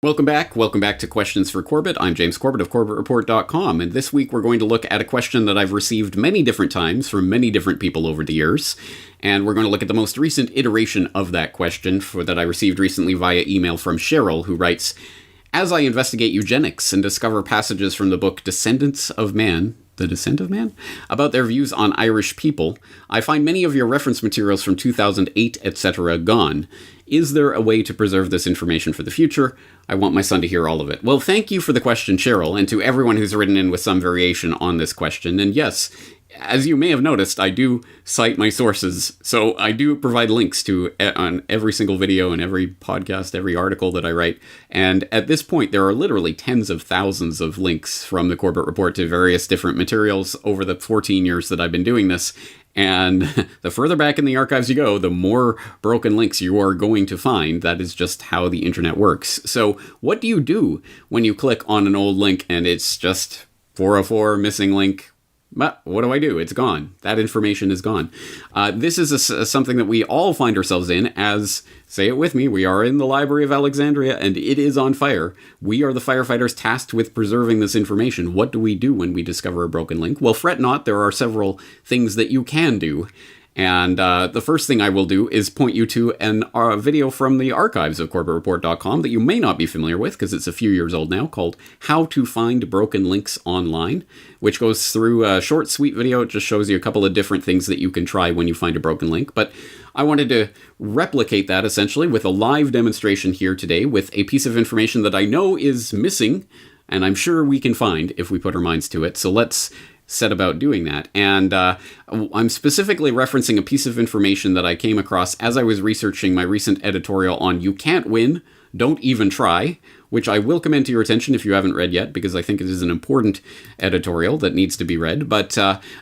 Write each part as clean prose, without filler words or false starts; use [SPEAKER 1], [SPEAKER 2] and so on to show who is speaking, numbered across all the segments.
[SPEAKER 1] Welcome back. Welcome back to Questions for Corbett. I'm James Corbett of CorbettReport.com, and this week we're going to look at a question that I've received many different times from many different people over the years, and we're going to look at the most recent iteration of that question that I received recently via email from Cheryl, who writes, "As I investigate eugenics and discover passages from the book Descendants of Man, The Descent of Man, about their views on Irish people, I find many of your reference materials from 2008, etc. gone. Is there a way to preserve this information for the future? I want my son to hear all of it." Well, thank you for the question, Cheryl, and to everyone who's written in with some variation on this question. And yes, as you may have noticed, I do cite my sources. So I do provide links to on every single video and every podcast, every article that I write. And at this point, there are literally tens of thousands of links from the Corbett Report to various different materials over the 14 years that I've been doing this. And the further back in the archives you go, the more broken links you are going to find. That is just how the internet works. So what do you do when you click on an old link and it's just 404 missing link? But what do I do? It's gone. That information is gone. This is something that we all find ourselves in as, say it with me, we are in the Library of Alexandria and it is on fire. We are the firefighters tasked with preserving this information. What do we do when we discover a broken link? Well, fret not. There are several things that you can do. And the first thing I will do is point you to a video from the archives of CorbettReport.com that you may not be familiar with because it's a few years old now, called How to Find Broken Links Online, which goes through a short, sweet video. It just shows you a couple of different things that you can try when you find a broken link. But I wanted to replicate that essentially with a live demonstration here today with a piece of information that I know is missing, and I'm sure we can find if we put our minds to it. So let's set about doing that. And I'm specifically referencing a piece of information that I came across as I was researching my recent editorial on You Can't Win, Don't Even Try, which I will commend to your attention if you haven't read yet, because I think it is an important editorial that needs to be read. But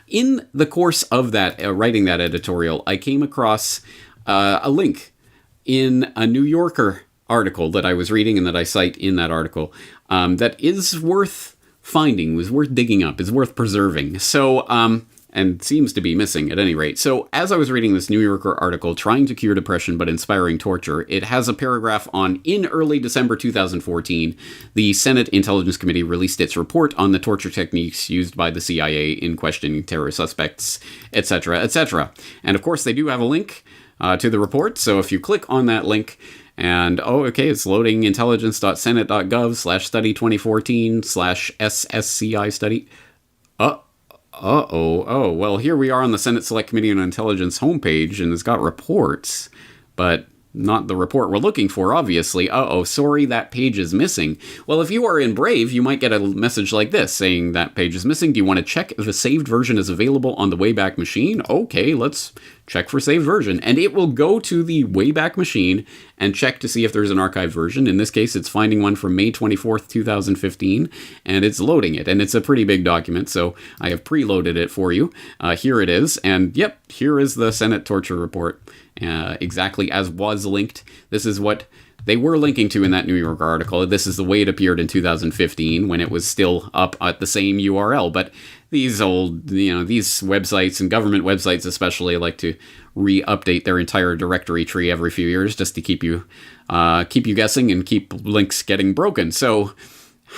[SPEAKER 1] in the course of that, writing that editorial, I came across a link in a New Yorker article that I was reading and that I cite in that article that is worth finding, was worth digging up, is worth preserving. So, and seems to be missing at any rate. So, as I was reading this New Yorker article, Trying to Cure Depression but Inspiring Torture, it has a paragraph on, in early December 2014, the Senate Intelligence Committee released its report on the torture techniques used by the CIA in questioning terror suspects, etc., etc. And of course, they do have a link to the report, so if you click on that link, and, okay, it's loading intelligence.senate.gov/study 2014/SSCI study. Well, here we are on the Senate Select Committee on Intelligence homepage, and it's got reports, but not the report we're looking for, obviously. Sorry, that page is missing. Well, if you are in Brave, you might get a message like this saying that page is missing. Do you want to check if a saved version is available on the Wayback Machine? Okay, let's check for saved version. And it will go to the Wayback Machine and check to see if there's an archived version. In this case, it's finding one from May 24th, 2015, and it's loading it. And it's a pretty big document, so I have preloaded it for you. Here it is. And yep, here is the Senate torture report. Exactly as was linked. This is what they were linking to in that New York article. This is the way it appeared in 2015 when it was still up at the same URL. But these old, these websites and government websites especially like to re-update their entire directory tree every few years just to keep you guessing and keep links getting broken. So,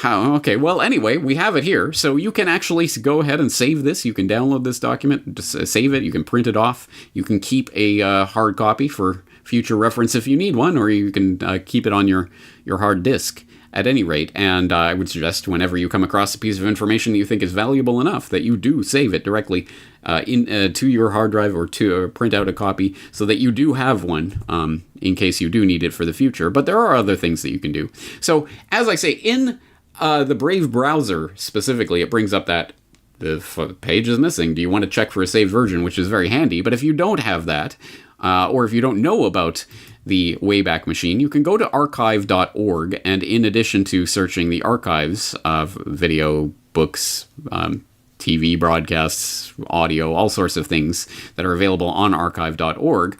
[SPEAKER 1] okay, well, anyway, we have it here. So you can actually go ahead and save this. You can download this document, just save it. You can print it off. You can keep a hard copy for future reference if you need one, or you can keep it on your hard disk at any rate. And I would suggest whenever you come across a piece of information that you think is valuable enough that you do save it directly to your hard drive or to print out a copy so that you do have one in case you do need it for the future. But there are other things that you can do. So as I say, in the Brave browser specifically, it brings up that the page is missing. Do you want to check for a saved version, which is very handy. But if you don't have that, or if you don't know about the Wayback Machine, you can go to archive.org, and in addition to searching the archives of video, books, TV broadcasts, audio, all sorts of things that are available on archive.org,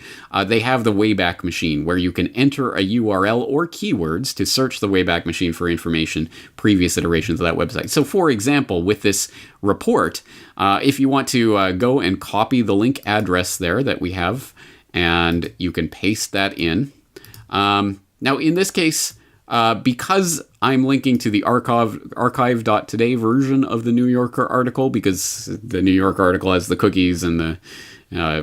[SPEAKER 1] they have the Wayback Machine, where you can enter a URL or keywords to search the Wayback Machine for information, previous iterations of that website. So, for example, with this report, if you want to go and copy the link address there that we have, and you can paste that in. Now, in this case, because I'm linking to the archive.today version of the New Yorker article, because the New Yorker article has the cookies and the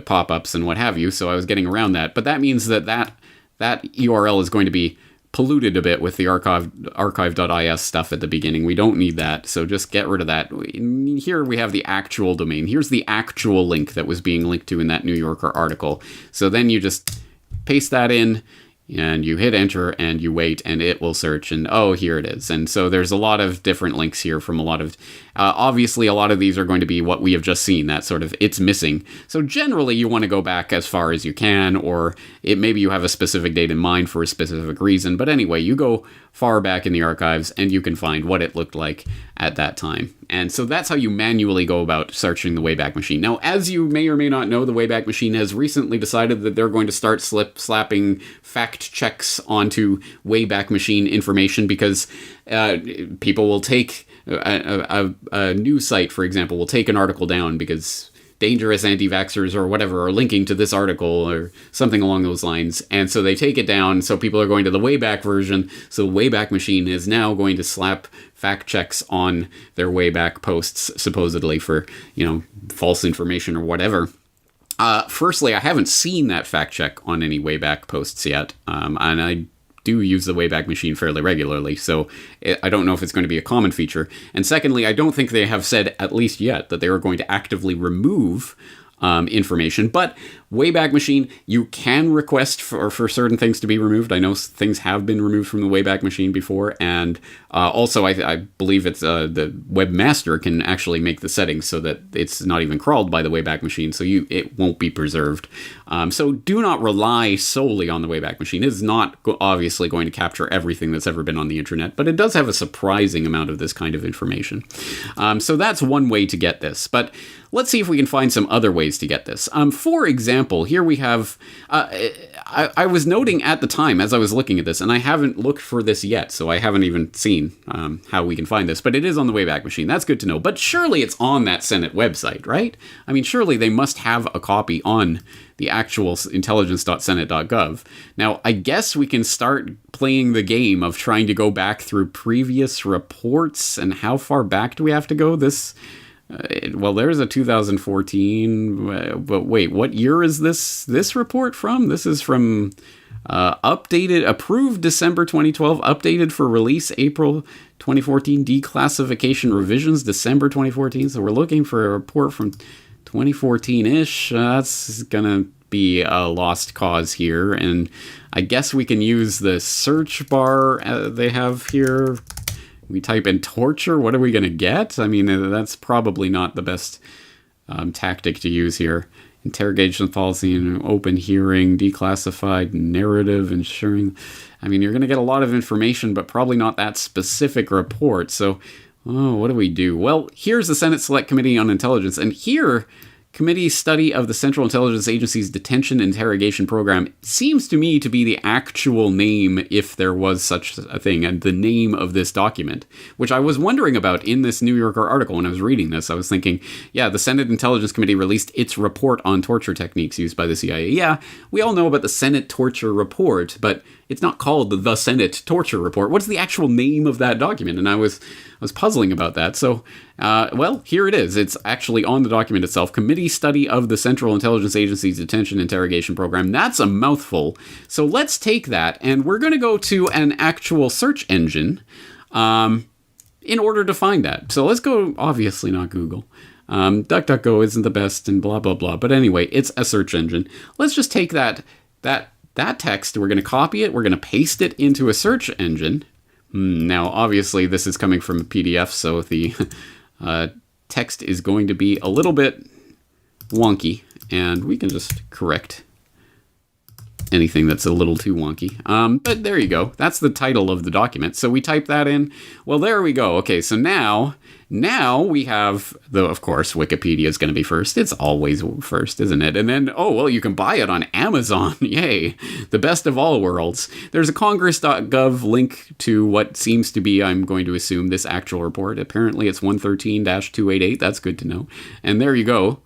[SPEAKER 1] pop-ups and what have you, so I was getting around that. But that means that URL is going to be polluted a bit with the archive.is stuff at the beginning. We don't need that, so just get rid of that. Here we have the actual domain. Here's the actual link that was being linked to in that New Yorker article. So then you just paste that in, and you hit enter, and you wait, and it will search, and oh, here it is. And so there's a lot of different links here from a lot of... obviously, a lot of these are going to be what we have just seen, that sort of it's missing. So generally, you want to go back as far as you can, or maybe you have a specific date in mind for a specific reason. But anyway, you go far back in the archives, and you can find what it looked like at that time. And so that's how you manually go about searching the Wayback Machine. Now, as you may or may not know, the Wayback Machine has recently decided that they're going to start slapping fact checks onto Wayback Machine information, because people will take a news site, for example, will take an article down because dangerous anti-vaxxers or whatever are linking to this article or something along those lines. And so they take it down, so people are going to the Wayback version. So Wayback Machine is now going to slap fact checks on their Wayback posts, supposedly for, false information or whatever. Firstly, I haven't seen that fact check on any Wayback posts yet, and I do use the Wayback Machine fairly regularly, so I don't know if it's going to be a common feature. And secondly, I don't think they have said, at least yet, that they are going to actively remove information. But Wayback Machine, you can request for certain things to be removed. I know things have been removed from the Wayback Machine before, and also I believe it's the webmaster can actually make the settings so that it's not even crawled by the Wayback Machine, so it won't be preserved. So do not rely solely on the Wayback Machine. It is not obviously going to capture everything that's ever been on the internet, but it does have a surprising amount of this kind of information. So that's one way to get this, but let's see if we can find some other ways to get this. For example, here we have, I was noting at the time as I was looking at this, and I haven't looked for this yet, so I haven't even seen how we can find this, but it is on the Wayback Machine. That's good to know. But surely it's on that Senate website, right? I mean, surely they must have a copy on the actual intelligence.senate.gov. Now, I guess we can start playing the game of trying to go back through previous reports, and how far back do we have to go? Well, there's a 2014, but wait, what year is this report from? This is from approved December 2012, updated for release April 2014, declassification revisions December 2014. So we're looking for a report from 2014-ish. That's gonna be a lost cause here, and I guess we can use the search bar they have here. We type in torture, what are we going to get? I mean, that's probably not the best tactic to use here. Interrogation policy and open hearing, declassified narrative, ensuring... I mean, you're going to get a lot of information, but probably not that specific report. So, what do we do? Well, here's the Senate Select Committee on Intelligence, and here... Committee study of the Central Intelligence Agency's detention interrogation program seems to me to be the actual name, if there was such a thing, and the name of this document, which I was wondering about in this New Yorker article when I was reading this. I was thinking, yeah, the Senate Intelligence Committee released its report on torture techniques used by the CIA. Yeah, we all know about the Senate Torture Report, but it's not called the Senate Torture Report. What's the actual name of that document? And I was puzzling about that. So, well, here it is. It's actually on the document itself. Committee study of the Central Intelligence Agency's detention interrogation program. That's a mouthful. So let's take that, and we're going to go to an actual search engine in order to find that. So let's go, obviously not Google. DuckDuckGo isn't the best and blah, blah, blah. But anyway, it's a search engine. Let's just take that text, we're going to copy it, we're going to paste it into a search engine. Now, obviously, this is coming from a PDF, so the text is going to be a little bit wonky, and we can just correct anything that's a little too wonky. But there you go. That's the title of the document. So we type that in. Well, there we go. Okay, so now we have, of course, Wikipedia is going to be first. It's always first, isn't it? And then, you can buy it on Amazon. Yay. The best of all worlds. There's a congress.gov link to what seems to be, I'm going to assume, this actual report. Apparently it's 113-288. That's good to know. And there you go.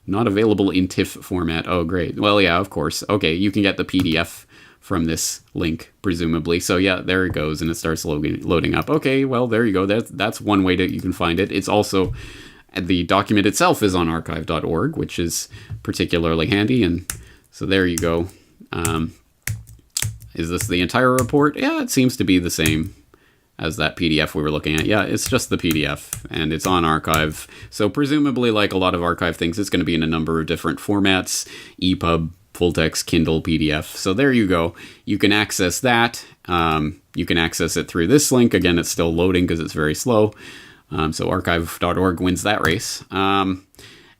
[SPEAKER 1] Not available in TIFF format. Oh, great. Well, yeah, of course. Okay, you can get the PDF from this link, presumably. So yeah, there it goes, and it starts loading up. Okay, well, there you go. That's one way that you can find it. It's also, the document itself is on archive.org, which is particularly handy, and so there you go. Is this the entire report? Yeah, it seems to be the same as that PDF we were looking at. Yeah, it's just the PDF, and it's on archive. So presumably, like a lot of archive things, it's going to be in a number of different formats: EPUB, full text, Kindle, PDF. So there you go. You can access that. You can access it through this link. Again, it's still loading because it's very slow. So archive.org wins that race.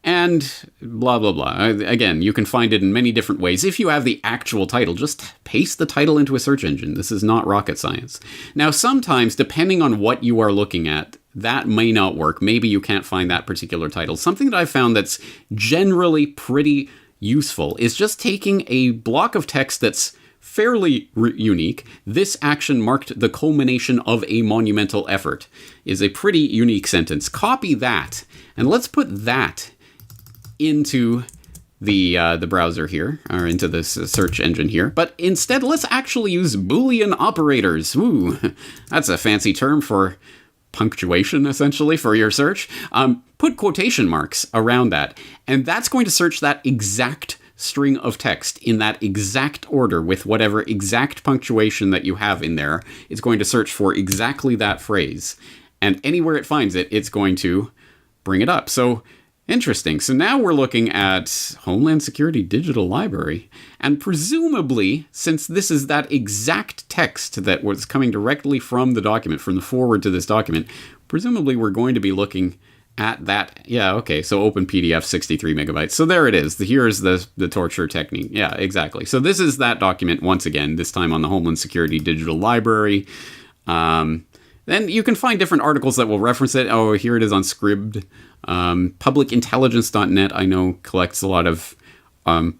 [SPEAKER 1] And blah, blah, blah. Again, you can find it in many different ways. If you have the actual title, just paste the title into a search engine. This is not rocket science. Now, sometimes, depending on what you are looking at, that may not work. Maybe you can't find that particular title. Something that I've found that's generally pretty useful is just taking a block of text that's fairly unique. This action marked the culmination of a monumental effort is a pretty unique sentence. Copy that, and let's put that into the browser here, or into this search engine here. But instead, let's actually use Boolean operators. Ooh, that's a fancy term for punctuation, essentially, for your search. Put quotation marks around that, and that's going to search that exact string of text in that exact order with whatever exact punctuation that you have in there. It's going to search for exactly that phrase, and anywhere it finds it, it's going to bring it up. So interesting. So now we're looking at Homeland Security Digital Library. And presumably, since this is that exact text that was coming directly from the document, from the forward to this document, presumably we're going to be looking at that. Yeah, okay, so open PDF, 63 megabytes. So there it is. Here's the torture technique. Yeah, exactly. So this is that document once again, this time on the Homeland Security Digital Library. Then you can find different articles that will reference it. Oh, here it is on Scribd. Publicintelligence.net, I know, collects a lot of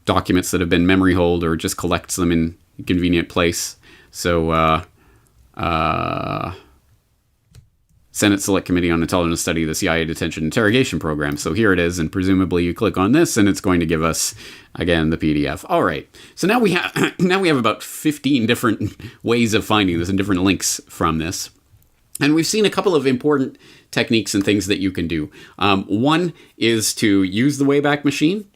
[SPEAKER 1] documents that have been memory holed or just collects them in a convenient place. So, Senate Select Committee on Intelligence Study of the CIA Detention Interrogation Program. So here it is, and presumably you click on this, and it's going to give us, again, the PDF. All right. So now we have about 15 different ways of finding this and different links from this. And we've seen a couple of important techniques and things that you can do. One is to use the Wayback Machine.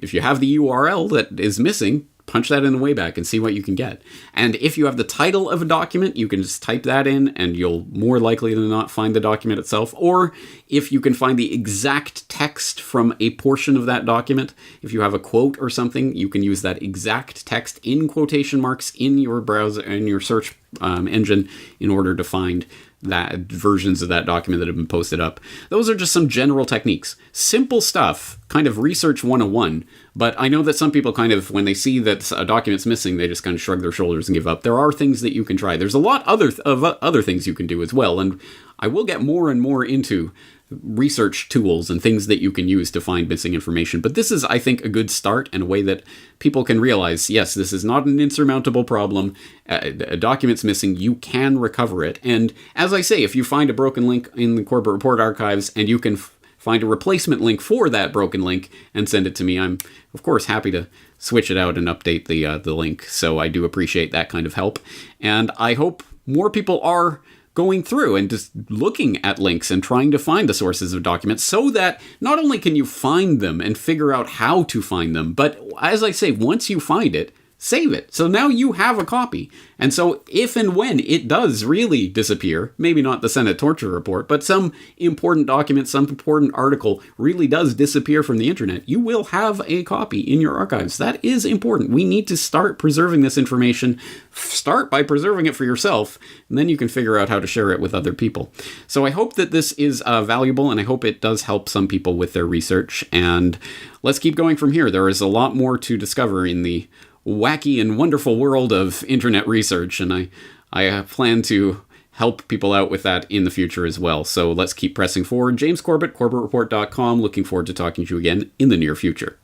[SPEAKER 1] If you have the URL that is missing, punch that in the Wayback and see what you can get. And if you have the title of a document, you can just type that in and you'll more likely than not find the document itself. Or if you can find the exact text from a portion of that document, if you have a quote or something, you can use that exact text in quotation marks in your browser, in your search engine, in order to find that versions of that document that have been posted up. Those are just some general techniques. Simple stuff, kind of research 101, but I know that some people kind of, when they see that a document's missing, they just kind of shrug their shoulders and give up. There are things that you can try. There's a lot of other things you can do as well, and I will get more and more into research tools and things that you can use to find missing information. But this is, I think, a good start and a way that people can realize, yes, this is not an insurmountable problem. A document's missing, you can recover it. And as I say, if you find a broken link in the Corbett Report archives and you can find a replacement link for that broken link and send it to me, I'm, of course, happy to switch it out and update the link. So I do appreciate that kind of help. And I hope more people are going through and just looking at links and trying to find the sources of documents so that not only can you find them and figure out how to find them, but as I say, once you find it, save it. So now you have a copy. And so if and when it does really disappear, maybe not the Senate torture report, but some important document, some important article really does disappear from the internet, you will have a copy in your archives. That is important. We need to start preserving this information. Start by preserving it for yourself, and then you can figure out how to share it with other people. So I hope that this is valuable, and I hope it does help some people with their research. And let's keep going from here. There is a lot more to discover in the wacky and wonderful world of internet research, and I plan to help people out with that in the future as well. So let's keep pressing forward. James Corbett, CorbettReport.com. Looking forward to talking to you again in the near future.